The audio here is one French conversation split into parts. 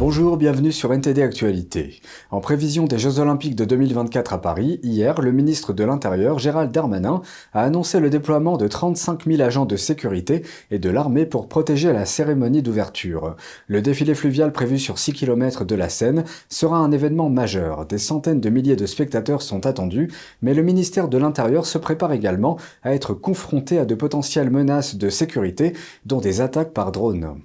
Bonjour, bienvenue sur NTD Actualité. En prévision des Jeux Olympiques de 2024 à Paris, hier, le ministre de l'Intérieur, Gérald Darmanin, a annoncé le déploiement de 35 000 agents de sécurité et de l'armée pour protéger la cérémonie d'ouverture. Le défilé fluvial prévu sur 6 km de la Seine sera un événement majeur. Des centaines de milliers de spectateurs sont attendus, mais le ministère de l'Intérieur se prépare également à être confronté à de potentielles menaces de sécurité, dont des attaques par drone.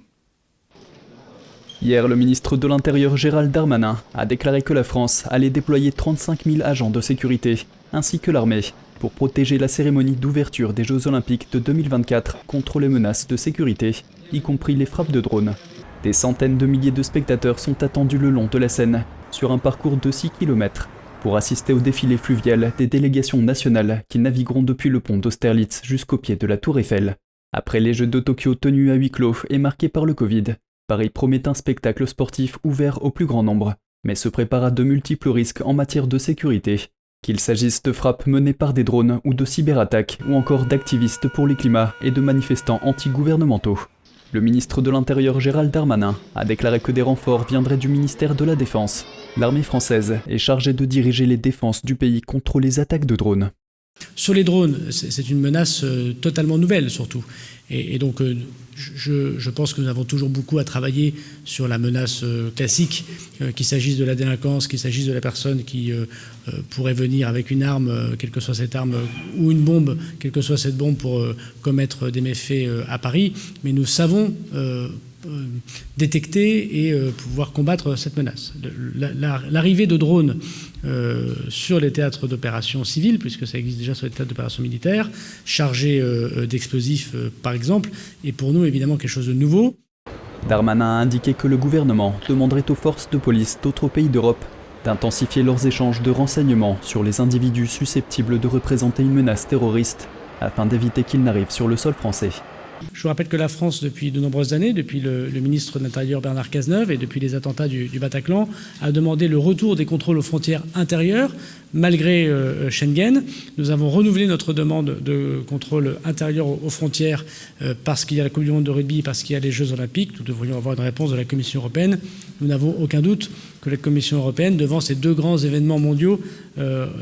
Hier, le ministre de l'Intérieur Gérald Darmanin a déclaré que la France allait déployer 35 000 agents de sécurité, ainsi que l'armée, pour protéger la cérémonie d'ouverture des Jeux Olympiques de 2024 contre les menaces de sécurité, y compris les frappes de drones. Des centaines de milliers de spectateurs sont attendus le long de la Seine, sur un parcours de 6 km, pour assister au défilé fluvial des délégations nationales qui navigueront depuis le pont d'Austerlitz jusqu'au pied de la Tour Eiffel. Après les Jeux de Tokyo tenus à huis clos et marqués par le Covid, Paris promet un spectacle sportif ouvert au plus grand nombre, mais se prépare à de multiples risques en matière de sécurité, qu'il s'agisse de frappes menées par des drones ou de cyberattaques, ou encore d'activistes pour le climat et de manifestants anti-gouvernementaux. Le ministre de l'Intérieur Gérald Darmanin a déclaré que des renforts viendraient du ministère de la Défense. L'armée française est chargée de diriger les défenses du pays contre les attaques de drones. Sur les drones, c'est une menace totalement nouvelle surtout. Et donc je pense que nous avons toujours beaucoup à travailler sur la menace classique, qu'il s'agisse de la délinquance, qu'il s'agisse de la personne qui pourrait venir avec une arme, quelle que soit cette arme, ou une bombe, quelle que soit cette bombe, pour commettre des méfaits à Paris. Mais nous savons détecter et pouvoir combattre cette menace. L'arrivée de drones sur les théâtres d'opérations civiles, puisque ça existe déjà sur les théâtres d'opérations militaires, chargés d'explosifs par exemple, est pour nous évidemment quelque chose de nouveau. Darmanin a indiqué que le gouvernement demanderait aux forces de police d'autres pays d'Europe d'intensifier leurs échanges de renseignements sur les individus susceptibles de représenter une menace terroriste, afin d'éviter qu'ils n'arrivent sur le sol français. Je vous rappelle que la France, depuis de nombreuses années, depuis le ministre de l'Intérieur Bernard Cazeneuve et depuis les attentats du Bataclan, a demandé le retour des contrôles aux frontières intérieures, malgré Schengen. Nous avons renouvelé notre demande de contrôle intérieur aux frontières parce qu'il y a la Coupe du Monde de rugby, parce qu'il y a les Jeux Olympiques. Nous devrions avoir une réponse de la Commission européenne. Nous n'avons aucun doute que la Commission européenne, devant ces deux grands événements mondiaux,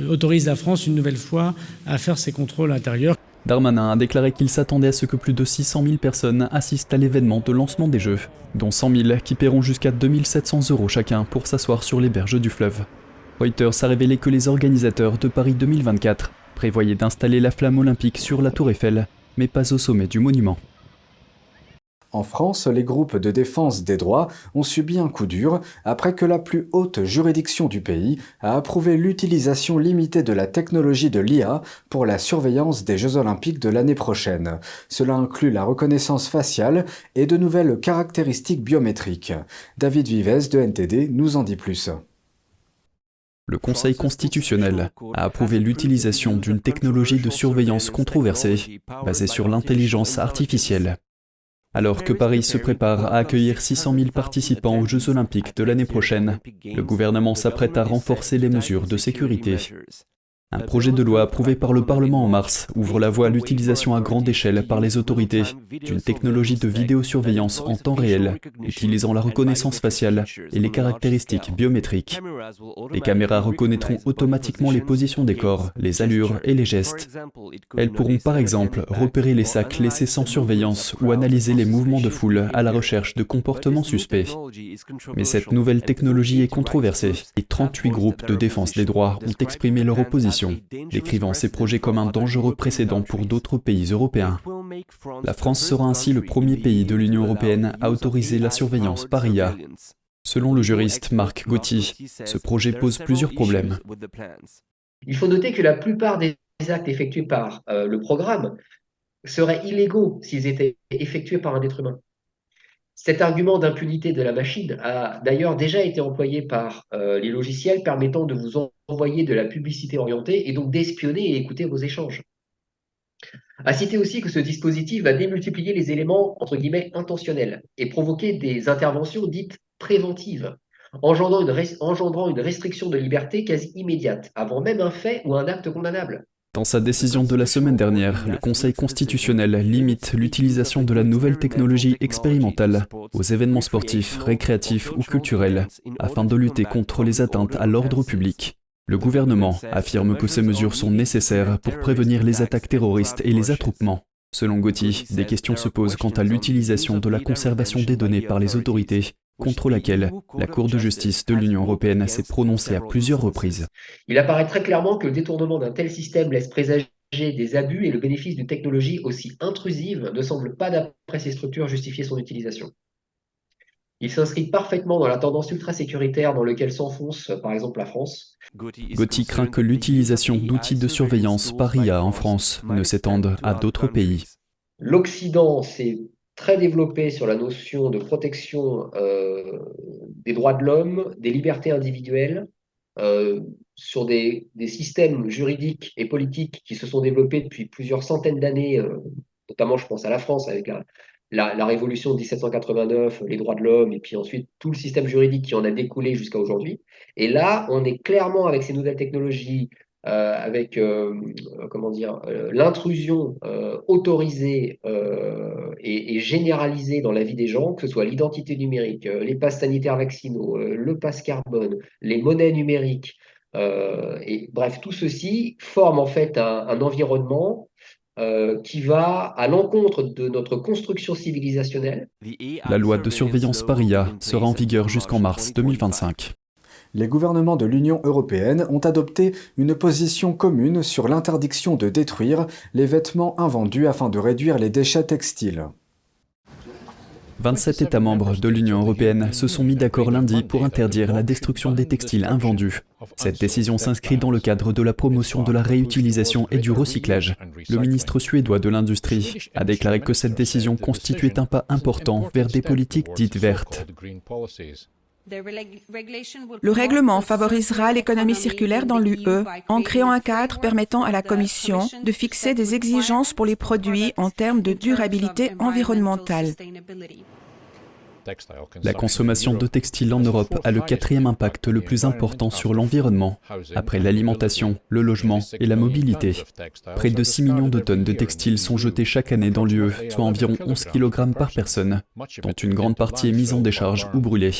autorise la France une nouvelle fois à faire ces contrôles intérieurs. Darmanin a déclaré qu'il s'attendait à ce que plus de 600 000 personnes assistent à l'événement de lancement des Jeux, dont 100 000 qui paieront jusqu'à 2 700 € chacun pour s'asseoir sur les berges du fleuve. Reuters a révélé que les organisateurs de Paris 2024 prévoyaient d'installer la flamme olympique sur la Tour Eiffel, mais pas au sommet du monument. En France, les groupes de défense des droits ont subi un coup dur après que la plus haute juridiction du pays a approuvé l'utilisation limitée de la technologie de l'IA pour la surveillance des Jeux Olympiques de l'année prochaine. Cela inclut la reconnaissance faciale et de nouvelles caractéristiques biométriques. David Vivès de NTD nous en dit plus. Le Conseil constitutionnel a approuvé l'utilisation d'une technologie de surveillance controversée basée sur l'intelligence artificielle. Alors que Paris se prépare à accueillir 600 000 participants aux Jeux Olympiques de l'année prochaine, le gouvernement s'apprête à renforcer les mesures de sécurité. Un projet de loi approuvé par le Parlement en mars ouvre la voie à l'utilisation à grande échelle par les autorités d'une technologie de vidéosurveillance en temps réel, utilisant la reconnaissance faciale et les caractéristiques biométriques. Les caméras reconnaîtront automatiquement les positions des corps, les allures et les gestes. Elles pourront par exemple repérer les sacs laissés sans surveillance ou analyser les mouvements de foule à la recherche de comportements suspects. Mais cette nouvelle technologie est controversée et 38 groupes de défense des droits ont exprimé leur opposition, décrivant ces projets comme un dangereux précédent pour d'autres pays européens. La France sera ainsi le premier pays de l'Union européenne à autoriser la surveillance par IA. Selon le juriste Marc Gauthier, ce projet pose plusieurs problèmes. Il faut noter que la plupart des actes effectués par le programme seraient illégaux s'ils étaient effectués par un être humain. Cet argument d'impunité de la machine a d'ailleurs déjà été employé par les logiciels permettant de vous envoyer de la publicité orientée et donc d'espionner et écouter vos échanges. À citer aussi que ce dispositif va démultiplier les éléments entre guillemets intentionnels et provoquer des interventions dites préventives, engendrant une restriction de liberté quasi immédiate, avant même un fait ou un acte condamnable. Dans sa décision de la semaine dernière, le Conseil constitutionnel limite l'utilisation de la nouvelle technologie expérimentale aux événements sportifs, récréatifs ou culturels, afin de lutter contre les atteintes à l'ordre public. Le gouvernement affirme que ces mesures sont nécessaires pour prévenir les attaques terroristes et les attroupements. Selon Gotti, des questions se posent quant à l'utilisation de la conservation des données par les autorités, contre laquelle la Cour de justice de l'Union européenne s'est prononcée à plusieurs reprises. Il apparaît très clairement que le détournement d'un tel système laisse présager des abus et le bénéfice d'une technologie aussi intrusive ne semble pas, d'après ces structures, justifier son utilisation. Il s'inscrit parfaitement dans la tendance ultra-sécuritaire dans laquelle s'enfonce, par exemple, la France. Gotti craint que l'utilisation d'outils de surveillance par IA en France ne s'étende à d'autres pays. L'Occident s'est très développé sur la notion de protection des droits de l'homme, des libertés individuelles, sur des systèmes juridiques et politiques qui se sont développés depuis plusieurs centaines d'années, notamment je pense à la France avec la révolution de 1789, les droits de l'homme, et puis ensuite tout le système juridique qui en a découlé jusqu'à aujourd'hui. Et là, on est clairement avec ces nouvelles technologies, avec l'intrusion autorisée et généralisée dans la vie des gens, que ce soit l'identité numérique, les passes sanitaires vaccinaux, le passe carbone, les monnaies numériques, et bref, tout ceci forme en fait un environnement qui va à l'encontre de notre construction civilisationnelle. La loi de surveillance par IA sera en vigueur jusqu'en mars 2025. Les gouvernements de l'Union européenne ont adopté une position commune sur l'interdiction de détruire les vêtements invendus afin de réduire les déchets textiles. 27 États membres de l'Union européenne se sont mis d'accord lundi pour interdire la destruction des textiles invendus. Cette décision s'inscrit dans le cadre de la promotion de la réutilisation et du recyclage. Le ministre suédois de l'Industrie a déclaré que cette décision constituait un pas important vers des politiques dites vertes. Le règlement favorisera l'économie circulaire dans l'UE en créant un cadre permettant à la Commission de fixer des exigences pour les produits en termes de durabilité environnementale. La consommation de textiles en Europe a le quatrième impact le plus important sur l'environnement, après l'alimentation, le logement et la mobilité. Près de 6 millions de tonnes de textiles sont jetées chaque année dans l'UE, soit environ 11 kg par personne, dont une grande partie est mise en décharge ou brûlée.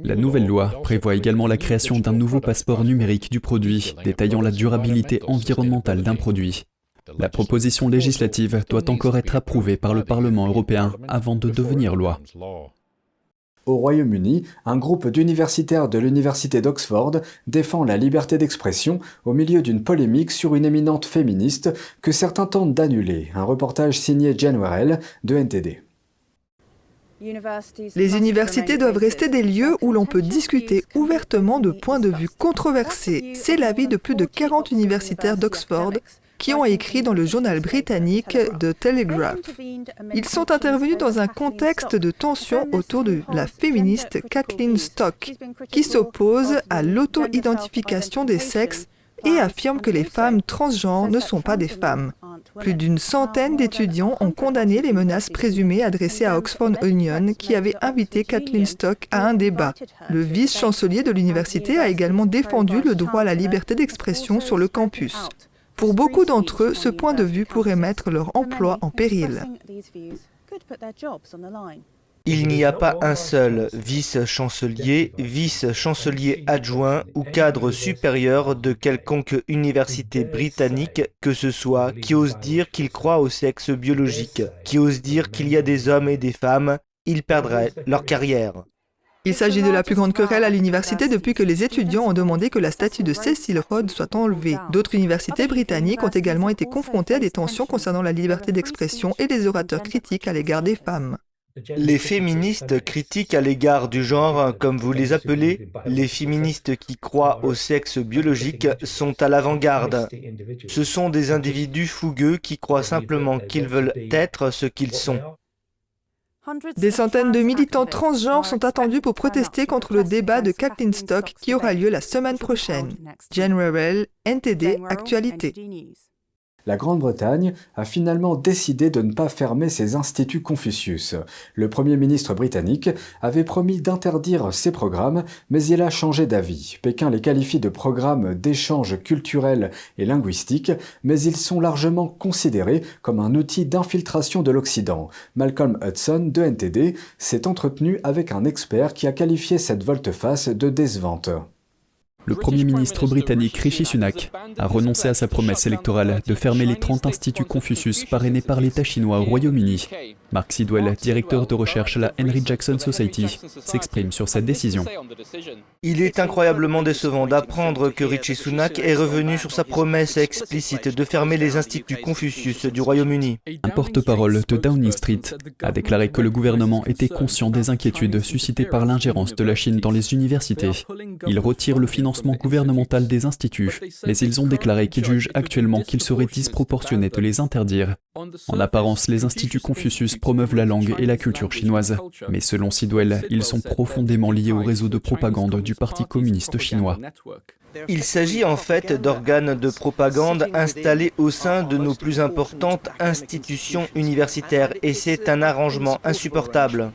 La nouvelle loi prévoit également la création d'un nouveau passeport numérique du produit, détaillant la durabilité environnementale d'un produit. La proposition législative doit encore être approuvée par le Parlement européen avant de devenir loi. Au Royaume-Uni, un groupe d'universitaires de l'université d'Oxford défend la liberté d'expression au milieu d'une polémique sur une éminente féministe que certains tentent d'annuler. Un reportage signé Jane Warrell de NTD. Les universités doivent rester des lieux où l'on peut discuter ouvertement de points de vue controversés. C'est l'avis de plus de 40 universitaires d'Oxford qui ont écrit dans le journal britannique The Telegraph. Ils sont intervenus dans un contexte de tension autour de la féministe Kathleen Stock, qui s'oppose à l'auto-identification des sexes et affirme que les femmes transgenres ne sont pas des femmes. Plus d'une centaine d'étudiants ont condamné les menaces présumées adressées à Oxford Union qui avait invité Kathleen Stock à un débat. Le vice-chancelier de l'université a également défendu le droit à la liberté d'expression sur le campus. Pour beaucoup d'entre eux, ce point de vue pourrait mettre leur emploi en péril. Il n'y a pas un seul vice-chancelier, vice-chancelier adjoint ou cadre supérieur de quelconque université britannique que ce soit qui ose dire qu'il croit au sexe biologique, qui ose dire qu'il y a des hommes et des femmes, ils perdraient leur carrière. Il s'agit de la plus grande querelle à l'université depuis que les étudiants ont demandé que la statue de Cecil Rhodes soit enlevée. D'autres universités britanniques ont également été confrontées à des tensions concernant la liberté d'expression et les orateurs critiques à l'égard des femmes. Les féministes critiques à l'égard du genre, comme vous les appelez, les féministes qui croient au sexe biologique, sont à l'avant-garde. Ce sont des individus fougueux qui croient simplement qu'ils veulent être ce qu'ils sont. Des centaines de militants transgenres sont attendus pour protester contre le débat de Kathleen Stock qui aura lieu la semaine prochaine. Jane Warrell, NTD Actualité. La Grande-Bretagne a finalement décidé de ne pas fermer ses instituts Confucius. Le Premier ministre britannique avait promis d'interdire ces programmes, mais il a changé d'avis. Pékin les qualifie de programmes d'échange culturel et linguistique, mais ils sont largement considérés comme un outil d'infiltration de l'Occident. Malcolm Hudson, de NTD, s'est entretenu avec un expert qui a qualifié cette volte-face de décevante. Le Premier ministre britannique Rishi Sunak a renoncé à sa promesse électorale de fermer les 30 instituts Confucius parrainés par l'État chinois au Royaume-Uni. Mark Sidwell, directeur de recherche à la Henry Jackson Society, s'exprime sur cette décision. Il est incroyablement décevant d'apprendre que Rishi Sunak est revenu sur sa promesse explicite de fermer les instituts Confucius du Royaume-Uni. Un porte-parole de Downing Street a déclaré que le gouvernement était conscient des inquiétudes suscitées par l'ingérence de la Chine dans les universités. Il retire le financement gouvernemental des instituts, mais ils ont déclaré qu'ils jugent actuellement qu'il serait disproportionné de les interdire. En apparence, les instituts Confucius promeuvent la langue et la culture chinoise, mais selon Sidwell, ils sont profondément liés au réseau de propagande du Parti communiste chinois. Il s'agit en fait d'organes de propagande installés au sein de nos plus importantes institutions universitaires, et c'est un arrangement insupportable.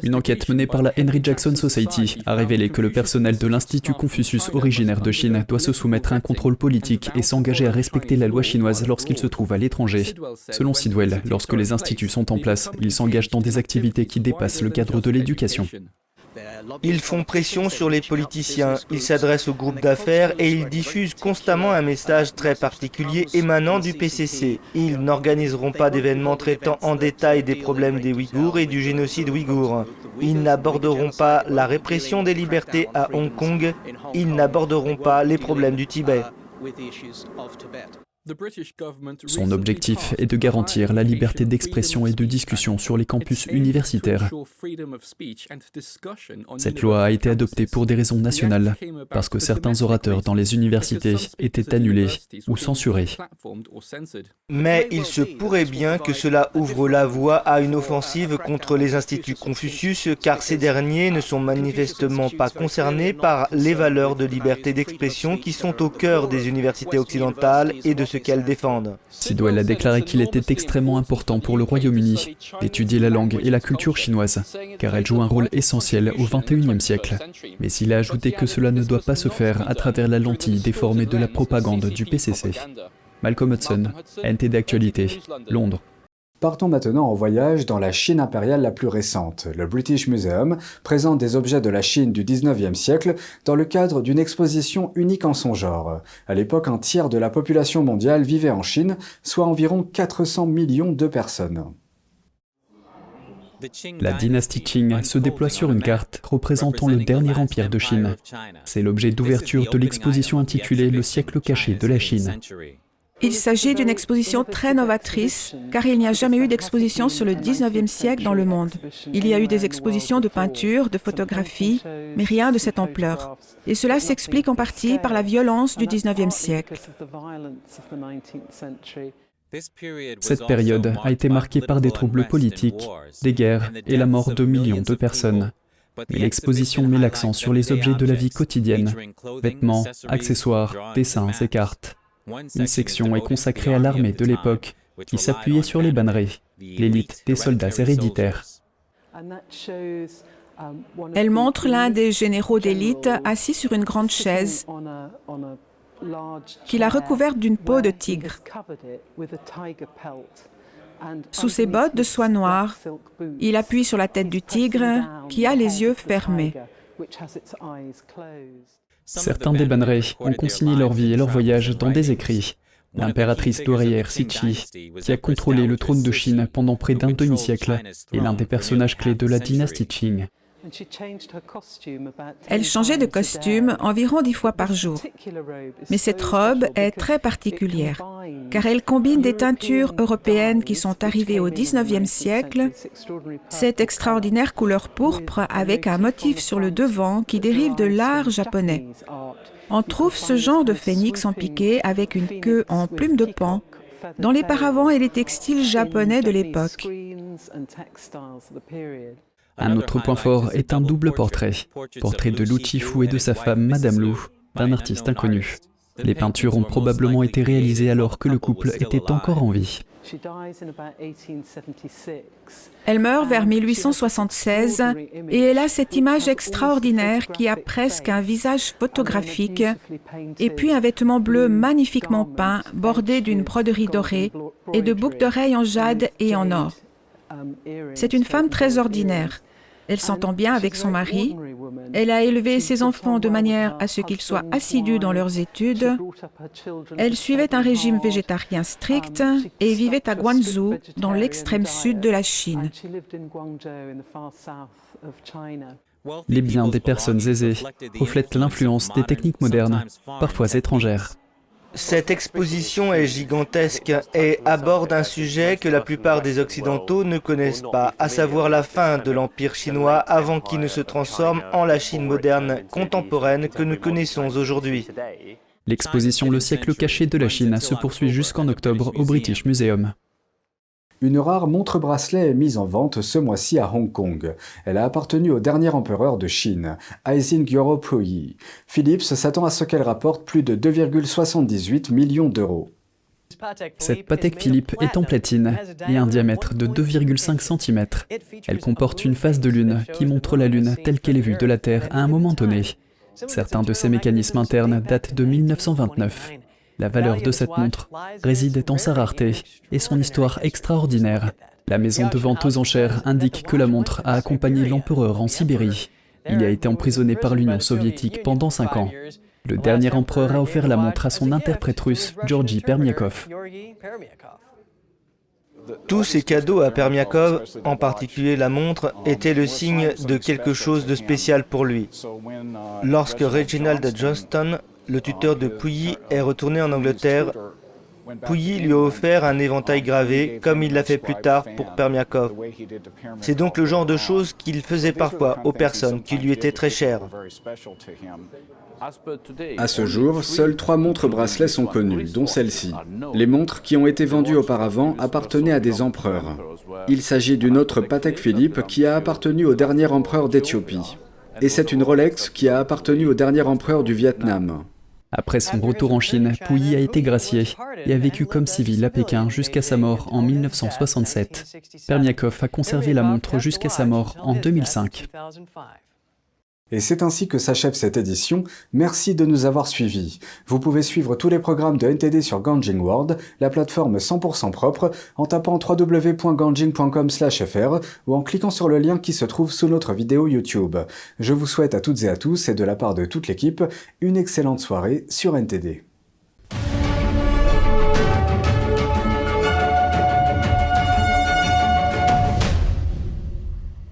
Une enquête menée par la Henry Jackson Society a révélé que le personnel de l'Institut Confucius originaire de Chine doit se soumettre à un contrôle politique et s'engager à respecter la loi chinoise lorsqu'il se trouve à l'étranger. Selon Sidwell, lorsque les instituts sont en place, ils s'engagent dans des activités qui dépassent le cadre de l'éducation. Ils font pression sur les politiciens, ils s'adressent aux groupes d'affaires et ils diffusent constamment un message très particulier émanant du PCC. Ils n'organiseront pas d'événements traitant en détail des problèmes des Ouïghours et du génocide ouïghour. Ils n'aborderont pas la répression des libertés à Hong Kong. Ils n'aborderont pas les problèmes du Tibet. Son objectif est de garantir la liberté d'expression et de discussion sur les campus universitaires. Cette loi a été adoptée pour des raisons nationales, parce que certains orateurs dans les universités étaient annulés ou censurés. Mais il se pourrait bien que cela ouvre la voie à une offensive contre les instituts Confucius, car ces derniers ne sont manifestement pas concernés par les valeurs de liberté d'expression qui sont au cœur des universités occidentales et de ce qu'elles défendent. Sidwell a déclaré qu'il était extrêmement important pour le Royaume-Uni d'étudier la langue et la culture chinoise, car elle joue un rôle essentiel au XXIe siècle. Mais il a ajouté que cela ne doit pas se faire à travers la lentille déformée de la propagande du PCC. Malcolm Hudson, NTD Actualité, Londres. Partons maintenant en voyage dans la Chine impériale la plus récente. Le British Museum présente des objets de la Chine du 19e siècle dans le cadre d'une exposition unique en son genre. À l'époque, un tiers de la population mondiale vivait en Chine, soit environ 400 millions de personnes. La dynastie Qing se déploie sur une carte représentant le dernier empire de Chine. C'est l'objet d'ouverture de l'exposition intitulée « Le siècle caché de la Chine ». Il s'agit d'une exposition très novatrice, car il n'y a jamais eu d'exposition sur le 19e siècle dans le monde. Il y a eu des expositions de peinture, de photographie, mais rien de cette ampleur. Et cela s'explique en partie par la violence du 19e siècle. Cette période a été marquée par des troubles politiques, des guerres et la mort de millions de personnes. Mais l'exposition met l'accent sur les objets de la vie quotidienne, vêtements, accessoires, dessins et cartes. Une section est consacrée à l'armée de l'époque, qui s'appuyait sur les bannerets, l'élite des soldats héréditaires. Elle montre l'un des généraux d'élite assis sur une grande chaise qu'il a recouverte d'une peau de tigre. Sous ses bottes de soie noire, il appuie sur la tête du tigre qui a les yeux fermés. Certains des bannerets ont consigné leur vie et leur voyage dans des écrits. L'impératrice douairière Cixi, qui a contrôlé le trône de Chine pendant près d'un demi-siècle, est l'un des personnages clés de la dynastie Qing. Elle changeait de costume environ 10 fois par jour. Mais cette robe est très particulière, car elle combine des teintures européennes qui sont arrivées au 19e siècle, cette extraordinaire couleur pourpre avec un motif sur le devant qui dérive de l'art japonais. On trouve ce genre de phénix en piqué avec une queue en plume de paon dans les paravents et les textiles japonais de l'époque. Un autre point fort est un double portrait de Lu Chifu et de sa femme Madame Lu, d'un artiste inconnu. Les peintures ont probablement été réalisées alors que le couple était encore en vie. Elle meurt vers 1876 et elle a cette image extraordinaire qui a presque un visage photographique et puis un vêtement bleu magnifiquement peint bordé d'une broderie dorée et de boucles d'oreilles en jade et en or. C'est une femme très ordinaire. Elle s'entend bien avec son mari. Elle a élevé ses enfants de manière à ce qu'ils soient assidus dans leurs études. Elle suivait un régime végétarien strict et vivait à Guangzhou, dans l'extrême sud de la Chine. Les biens des personnes aisées reflètent l'influence des techniques modernes, parfois étrangères. Cette exposition est gigantesque et aborde un sujet que la plupart des Occidentaux ne connaissent pas, à savoir la fin de l'Empire chinois avant qu'il ne se transforme en la Chine moderne contemporaine que nous connaissons aujourd'hui. L'exposition Le siècle caché de la Chine se poursuit jusqu'en octobre au British Museum. Une rare montre-bracelet est mise en vente ce mois-ci à Hong Kong. Elle a appartenu au dernier empereur de Chine, Aising Gyoro Puyi. Philips s'attend à ce qu'elle rapporte plus de 2,78 millions d'euros. Cette Patek Philippe est en platine et a un diamètre de 2,5 cm. Elle comporte une phase de lune qui montre la lune telle qu'elle est vue de la Terre à un moment donné. Certains de ses mécanismes internes datent de 1929. La valeur de cette montre réside dans sa rareté et son histoire extraordinaire. La maison de vente aux enchères indique que la montre a accompagné l'empereur en Sibérie. Il a été emprisonné par l'Union soviétique pendant 5 ans. Le dernier empereur a offert la montre à son interprète russe, Georgi Permiakov. Tous ces cadeaux à Permiakov, en particulier la montre, étaient le signe de quelque chose de spécial pour lui. Lorsque Reginald Johnston, le tuteur de Puyi, est retourné en Angleterre, Puyi lui a offert un éventail gravé, comme il l'a fait plus tard pour Permiakov. C'est donc le genre de choses qu'il faisait parfois aux personnes qui lui étaient très chères. À ce jour, seules 3 montres-bracelets sont connues, dont celle-ci. Les montres qui ont été vendues auparavant appartenaient à des empereurs. Il s'agit d'une autre Patek Philippe qui a appartenu au dernier empereur d'Éthiopie. Et c'est une Rolex qui a appartenu au dernier empereur du Vietnam. Après son retour en Chine, Puyi a été gracié et a vécu comme civil à Pékin jusqu'à sa mort en 1967. Permiakov a conservé la montre jusqu'à sa mort en 2005. Et c'est ainsi que s'achève cette édition. Merci de nous avoir suivis. Vous pouvez suivre tous les programmes de NTD sur Ganjing World, la plateforme 100% propre, en tapant www.ganjing.com/fr ou en cliquant sur le lien qui se trouve sous notre vidéo YouTube. Je vous souhaite à toutes et à tous, et de la part de toute l'équipe, une excellente soirée sur NTD.